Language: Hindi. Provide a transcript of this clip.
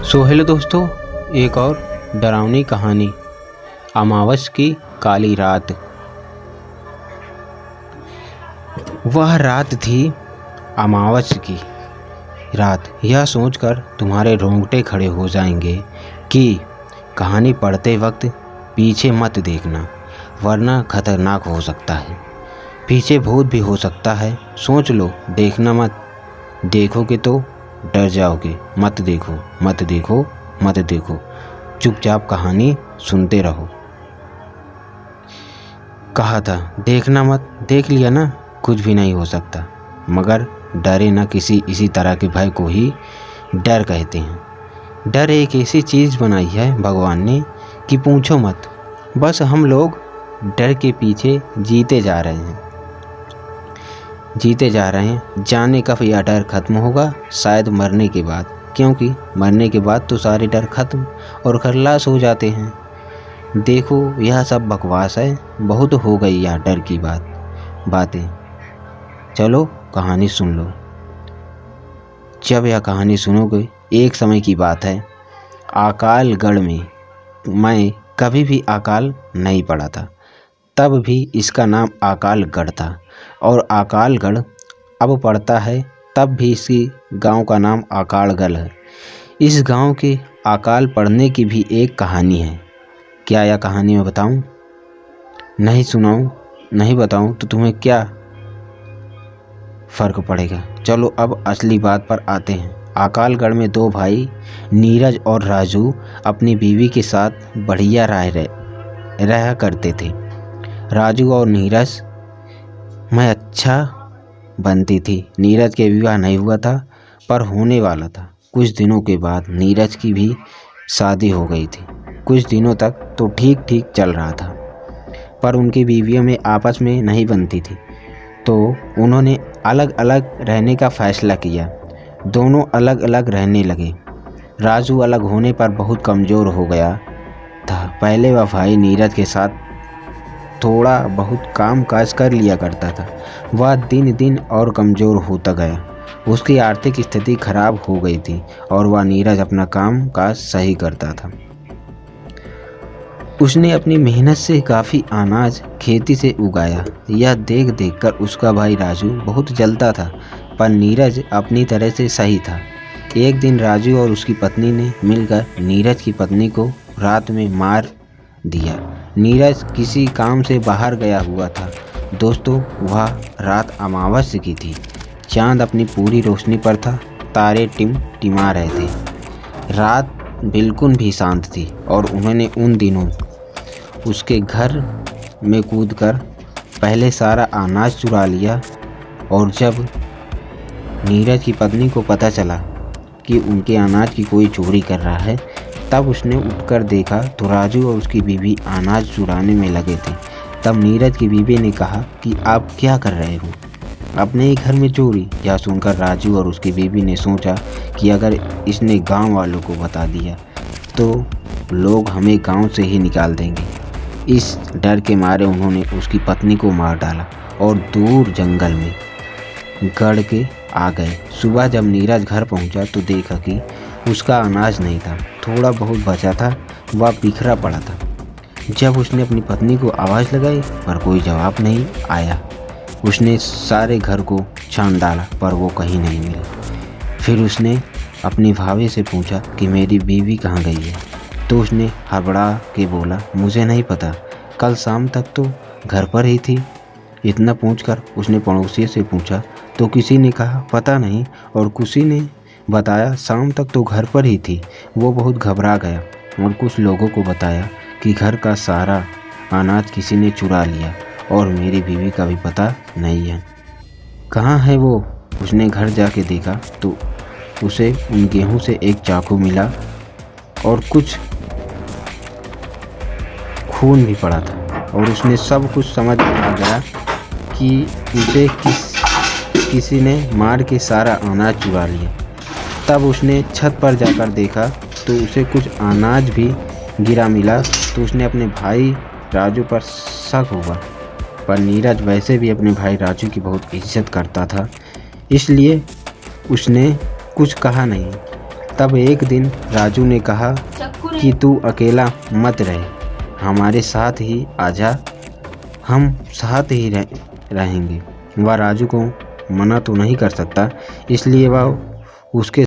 हेलो दोस्तों, एक और डरावनी कहानी अमावस की काली रात। वह रात थी अमावस की रात। यह सोचकर तुम्हारे रोंगटे खड़े हो जाएंगे कि कहानी पढ़ते वक्त पीछे मत देखना, वरना खतरनाक हो सकता है। पीछे भूत भी हो सकता है। सोच लो, देखना मत। देखोगे तो डर जाओगे। मत देखो, मत देखो, मत देखो। चुपचाप कहानी सुनते रहो। कहा था देखना मत, देख लिया ना, कुछ भी नहीं हो सकता। मगर डरे ना किसी, इसी तरह के भय को ही डर कहते हैं। डर एक ऐसी चीज़ बनाई है भगवान ने कि पूछो मत। बस हम लोग डर के पीछे जीते जा रहे हैं। जाने कब यह डर खत्म होगा, शायद मरने के बाद। क्योंकि मरने के बाद तो सारे डर खत्म और खल्लास हो जाते हैं। देखो, यह सब बकवास है। बहुत हो गई यह डर की बातें। चलो कहानी सुन लो। जब यह कहानी सुनोगे, एक समय की बात है, अकालगढ़ में। मैं कभी भी अकाल नहीं पड़ा था, तब भी इसका नाम अकालगढ़ था। और अकालगढ़ अब पड़ता है, तब भी इसी गांव का नाम अकालगढ़ है। इस गांव के अकाल पड़ने की भी एक कहानी है। क्या यह कहानी मैं बताऊं? नहीं सुनाऊं, नहीं बताऊं तो तुम्हें क्या फ़र्क पड़ेगा। चलो अब असली बात पर आते हैं। अकालगढ़ में दो भाई नीरज और राजू अपनी बीवी के साथ बढ़िया रहा करते थे। राजू और नीरज में अच्छा बनती थी। नीरज के विवाह नहीं हुआ था, पर होने वाला था। कुछ दिनों के बाद नीरज की भी शादी हो गई थी। कुछ दिनों तक तो ठीक ठीक चल रहा था, पर उनकी बीवियों में आपस में नहीं बनती थी, तो उन्होंने अलग अलग रहने का फैसला किया। दोनों अलग अलग रहने लगे। राजू अलग होने पर बहुत कमज़ोर हो गया था। पहले वह भाई नीरज के साथ थोड़ा बहुत काम काज कर लिया करता था। वह दिन दिन और कमज़ोर होता गया। उसकी आर्थिक स्थिति खराब हो गई थी और वह नीरज अपना काम काज सही करता था। उसने अपनी मेहनत से काफ़ी अनाज खेती से उगाया। यह देख देख कर उसका भाई राजू बहुत जलता था, पर नीरज अपनी तरह से सही था। एक दिन राजू और उसकी पत्नी ने मिलकर नीरज की पत्नी को रात में मार दिया। नीरज किसी काम से बाहर गया हुआ था। दोस्तों, वह रात अमावस्या की थी। चांद अपनी पूरी रोशनी पर था। तारे टिमटिमा रहे थे। रात बिल्कुल भी शांत थी और उन्होंने उन दिनों उसके घर में कूदकर पहले सारा अनाज चुरा लिया। और जब नीरज की पत्नी को पता चला कि उनके अनाज की कोई चोरी कर रहा है, तब उसने उठकर देखा तो राजू और उसकी बीवी अनाज चुराने में लगे थे। तब नीरज की बीवी ने कहा कि आप क्या कर रहे हो, अपने ही घर में चोरी। यह सुनकर राजू और उसकी बीवी ने सोचा कि अगर इसने गांव वालों को बता दिया तो लोग हमें गांव से ही निकाल देंगे। इस डर के मारे उन्होंने उसकी पत्नी को मार डाला और दूर जंगल में गड़ के आ गए। सुबह जब नीरज घर पहुंचा तो देखा कि उसका अनाज नहीं था। थोड़ा बहुत बचा था, वह बिखरा पड़ा था। जब उसने अपनी पत्नी को आवाज़ लगाई, पर कोई जवाब नहीं आया। उसने सारे घर को छान डाला, पर वो कहीं नहीं मिली। फिर उसने अपनी भाभी से पूछा कि मेरी बीवी कहाँ गई है। तो उसने हड़बड़ा के बोला, मुझे नहीं पता, कल शाम तक तो घर पर ही थी। इतना पूछकर उसने पड़ोसी से पूछा तो किसी ने कहा पता नहीं, और किसी ने बताया शाम तक तो घर पर ही थी। वो बहुत घबरा गया और कुछ लोगों को बताया कि घर का सारा अनाज किसी ने चुरा लिया और मेरी बीवी का भी पता नहीं है। कहाँ है वो? उसने घर जाके देखा तो उसे उन गेहूं से एक चाकू मिला और कुछ खून भी पड़ा था। और उसने सब कुछ समझ आ गया कि उसे किसी ने मार के सारा अनाज चुरा लिया। तब उसने छत पर जाकर देखा तो उसे कुछ अनाज भी गिरा मिला। तो उसने अपने भाई राजू पर शक हुआ, पर नीरज वैसे भी अपने भाई राजू की बहुत इज्जत करता था, इसलिए उसने कुछ कहा नहीं। तब एक दिन राजू ने कहा कि तू अकेला मत रहे, हमारे साथ ही आजा, हम साथ ही रहेंगे। वह राजू को मना तो नहीं कर सकता, इसलिए वह उसके